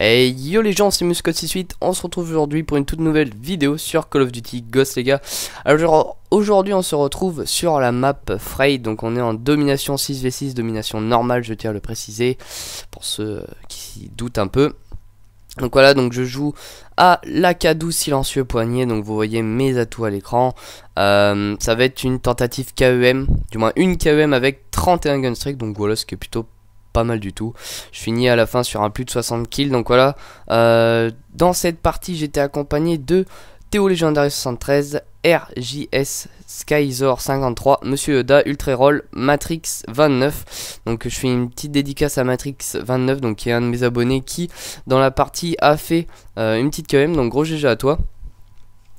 Hey yo les gens, c'est Muscot68, on se retrouve aujourd'hui pour une toute nouvelle vidéo sur Call of Duty Ghosts les gars. Alors aujourd'hui on se retrouve sur la map Frey, donc on est en domination 6v6, domination normale je tiens à le préciser, pour ceux qui doutent un peu. Donc voilà, donc je joue à l'Ak-12 silencieux poignet, donc vous voyez mes atouts à l'écran. Ça va être une tentative KEM, du moins une KEM avec 31 gunstreak, donc voilà ce qui est plutôt pas mal du tout. Je finis à la fin sur un plus de 60 kills. Donc voilà, dans cette partie j'étais accompagné de Théo Légendaire 73, RJS Skyzor 53, Monsieur Yoda, Ultraroll, Matrix 29. Donc je fais une petite dédicace à Matrix 29, donc qui est un de mes abonnés qui dans la partie a fait une petite KM, donc gros GG à toi.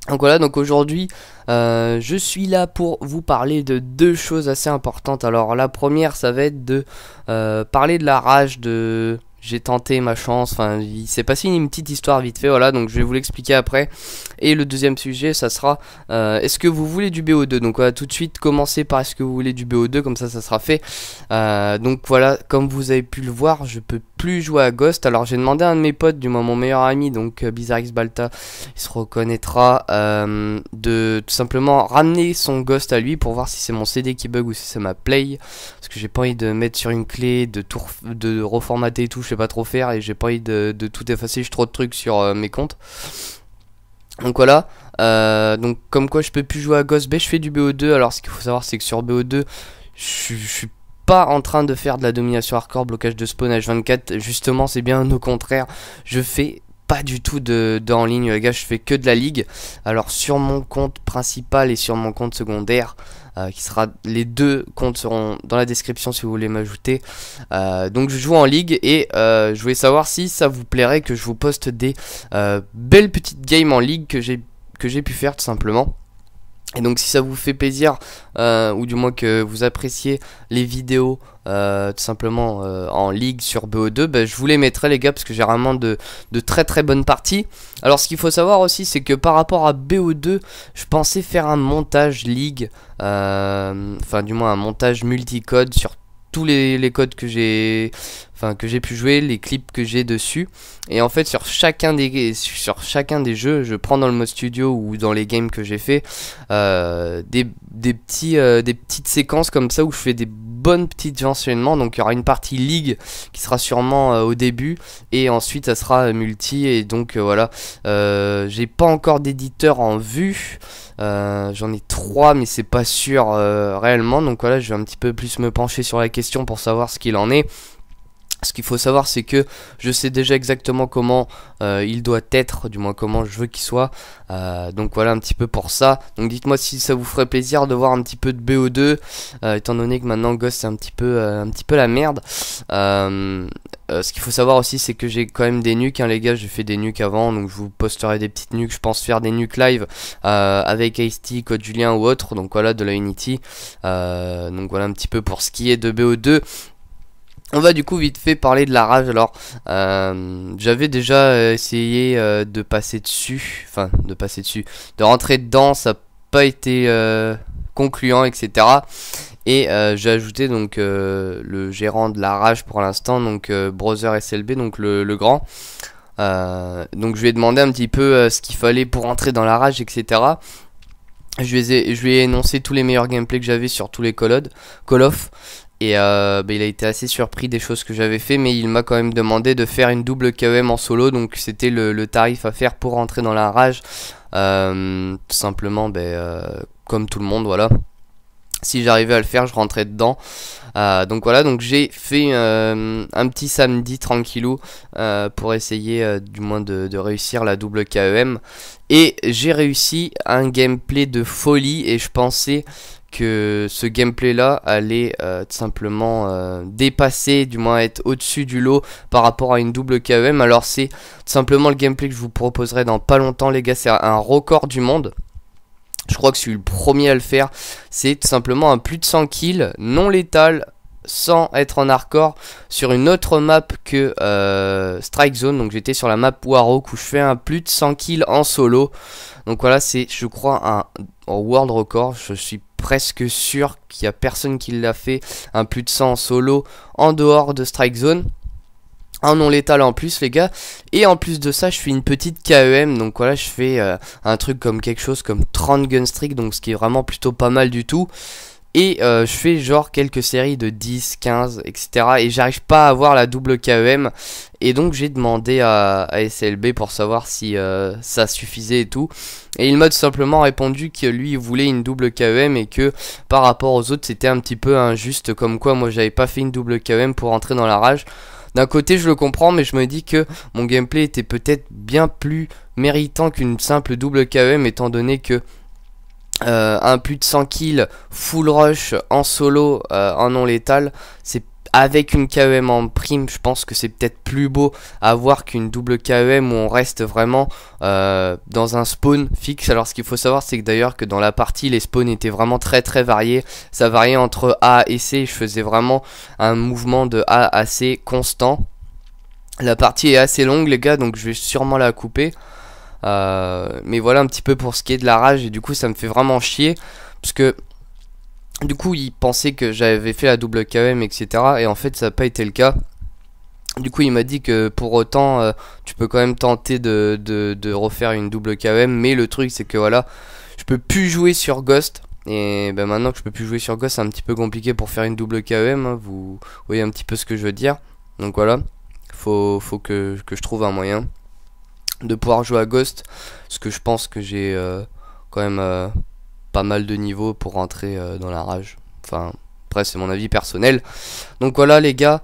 Donc voilà, donc aujourd'hui je suis là pour vous parler de deux choses assez importantes. Alors la première ça va être de parler de la rage de... J'ai tenté ma chance, enfin il s'est passé une petite histoire vite fait, voilà, donc je vais vous l'expliquer après. Et le deuxième sujet ça sera est-ce que vous voulez du BO2. Donc voilà, tout de suite commencez par est-ce que vous voulez du BO2, comme ça sera fait. Donc voilà, comme vous avez pu le voir, je peux plus jouer à Ghost. Alors j'ai demandé à un de mes potes, du moins mon meilleur ami, donc Bizarrix Balta, il se reconnaîtra, de tout simplement ramener son Ghost à lui pour voir si c'est mon CD qui bug ou si c'est ma play, parce que j'ai pas envie de mettre sur une clé, de reformater et tout, je sais pas trop faire, et j'ai pas envie de tout effacer, j'ai trop de trucs sur mes comptes. Donc voilà, donc comme quoi je peux plus jouer à Ghost, je fais du BO2. Alors ce qu'il faut savoir c'est que sur BO2 je suis pas en train de faire de la domination hardcore, blocage de spawn H24, justement c'est bien au contraire, je fais pas du tout de en ligne les gars, je fais que de la ligue. Alors sur mon compte principal et sur mon compte secondaire, qui sera, les deux comptes seront dans la description si vous voulez m'ajouter. Donc je joue en ligue et je voulais savoir si ça vous plairait que je vous poste des belles petites games en ligue que j'ai pu faire tout simplement. Et donc si ça vous fait plaisir, ou du moins que vous appréciez les vidéos tout simplement en ligue sur BO2, bah, je vous les mettrai les gars, parce que j'ai vraiment de très bonnes parties. Alors ce qu'il faut savoir aussi c'est que par rapport à BO2, je pensais faire un montage ligue, enfin du moins un montage multicode sur tous les codes que j'ai pu jouer, les clips que j'ai dessus. Et en fait sur chacun des jeux, je prends dans le mode studio ou dans les games que j'ai fait des petites séquences comme ça où je fais des bonnes petites enchaînements. Donc il y aura une partie ligue qui sera sûrement au début, et ensuite ça sera multi. Et donc voilà, j'ai pas encore d'éditeur en vue, j'en ai 3 mais c'est pas sûr réellement. Donc voilà, je vais un petit peu plus me pencher sur la question pour savoir ce qu'il en est. Ce qu'il faut savoir c'est que je sais déjà exactement comment il doit être, du moins comment je veux qu'il soit. Donc voilà un petit peu pour ça. Donc dites-moi si ça vous ferait plaisir de voir un petit peu de BO2, étant donné que maintenant Ghost c'est un petit peu la merde. Ce qu'il faut savoir aussi c'est que j'ai quand même des nukes hein, les gars, j'ai fait des nukes avant, donc je vous posterai des petites nukes. Je pense faire des nukes live avec Ice-T, Code Julien ou autre, donc voilà, de la Unity. Donc voilà un petit peu pour ce qui est de BO2. On va du coup vite fait parler de la rage. Alors j'avais déjà essayé de passer dessus, de rentrer dedans, ça n'a pas été concluant, etc. Et j'ai ajouté donc le gérant de la rage pour l'instant, donc Brother SLB, donc le grand. Donc je lui ai demandé un petit peu ce qu'il fallait pour rentrer dans la rage, etc. Je lui ai énoncé tous les meilleurs gameplays que j'avais sur tous les Call of. Et il a été assez surpris des choses que j'avais fait, mais il m'a quand même demandé de faire une double KEM en solo. Donc c'était le tarif à faire pour rentrer dans la rage, tout simplement comme tout le monde, voilà. Si j'arrivais à le faire, je rentrais dedans. Donc voilà, donc j'ai fait un petit samedi tranquillou pour essayer du moins de réussir la double KEM. Et j'ai réussi un gameplay de folie, et je pensais que ce gameplay là allait tout simplement dépasser, du moins être au-dessus du lot par rapport à une double KEM. Alors c'est tout simplement le gameplay que je vous proposerai dans pas longtemps les gars, c'est un record du monde. Je crois que je suis le premier à le faire. C'est tout simplement un plus de 100 kills non létal sans être en hardcore sur une autre map que Strike Zone. Donc j'étais sur la map Warhawk où je fais un plus de 100 kills en solo. Donc voilà, c'est je crois un world record. Je suis presque sûr qu'il n'y a personne qui l'a fait, un plus de 100 en solo en dehors de Strike Zone. un non létal en plus les gars. Et en plus de ça je fais une petite KEM. Donc voilà, je fais un truc comme quelque chose comme 30 gun streak, donc ce qui est vraiment plutôt pas mal du tout. Et je fais genre quelques séries de 10, 15, etc. Et j'arrive pas à avoir la double KEM. Et donc j'ai demandé à SLB pour savoir si ça suffisait et tout. Et il m'a tout simplement répondu que lui il voulait une double KEM et que par rapport aux autres c'était un petit peu injuste. Comme quoi moi j'avais pas fait une double KEM pour entrer dans la rage. D'un côté je le comprends, mais je me dis que mon gameplay était peut-être bien plus méritant qu'une simple double KEM, étant donné que un plus de 100 kills full rush en solo en non létal, c'est avec une KEM en prime. Je pense que c'est peut-être plus beau à voir qu'une double KEM où on reste vraiment dans un spawn fixe. Alors ce qu'il faut savoir, c'est que d'ailleurs que dans la partie les spawns étaient vraiment très variés. Ça variait entre A et C. Je faisais vraiment un mouvement de A à C constant. La partie est assez longue les gars, donc je vais sûrement la couper. Mais voilà un petit peu pour ce qui est de la rage. Et du coup ça me fait vraiment chier, parce que du coup il pensait que j'avais fait la double KEM, etc. Et en fait ça n'a pas été le cas. Du coup il m'a dit que pour autant tu peux quand même tenter de refaire une double KEM. Mais le truc c'est que voilà, je peux plus jouer sur Ghost. Et ben maintenant que je peux plus jouer sur Ghost, c'est un petit peu compliqué pour faire une double KEM, hein. Vous voyez un petit peu ce que je veux dire. Donc voilà, faut que je trouve un moyen de pouvoir jouer à Ghost, parce que je pense que j'ai quand même pas mal de niveaux pour rentrer dans la rage. Enfin après c'est mon avis personnel. Donc voilà les gars,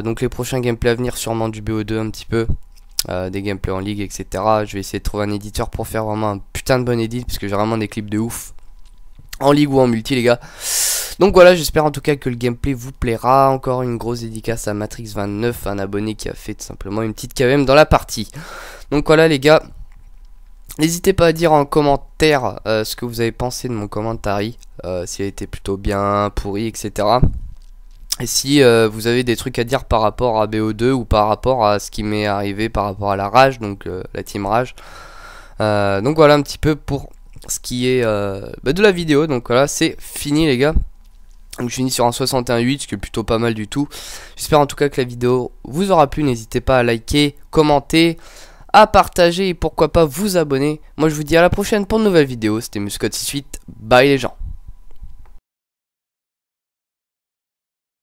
donc les prochains gameplays à venir, sûrement du BO2 un petit peu, des gameplays en ligue, etc. Je vais essayer de trouver un éditeur pour faire vraiment un putain de bon edit, parce que j'ai vraiment des clips de ouf en ligue ou en multi les gars. Donc voilà, j'espère en tout cas que le gameplay vous plaira. Encore une grosse dédicace à Matrix29, un abonné qui a fait tout simplement une petite KEM dans la partie. Donc voilà les gars, n'hésitez pas à dire en commentaire ce que vous avez pensé de mon commentaire, s'il a été plutôt bien, pourri, etc. Et si vous avez des trucs à dire par rapport à BO2 ou par rapport à ce qui m'est arrivé par rapport à la rage, donc la team rage. Donc voilà un petit peu pour ce qui est de la vidéo. Donc voilà, c'est fini les gars. Donc je finis sur un 61.8, ce qui est plutôt pas mal du tout. J'espère en tout cas que la vidéo vous aura plu. N'hésitez pas à liker, commenter, à partager et pourquoi pas vous abonner. Moi je vous dis à la prochaine pour de nouvelles vidéos. C'était Muscode 68, bye les gens.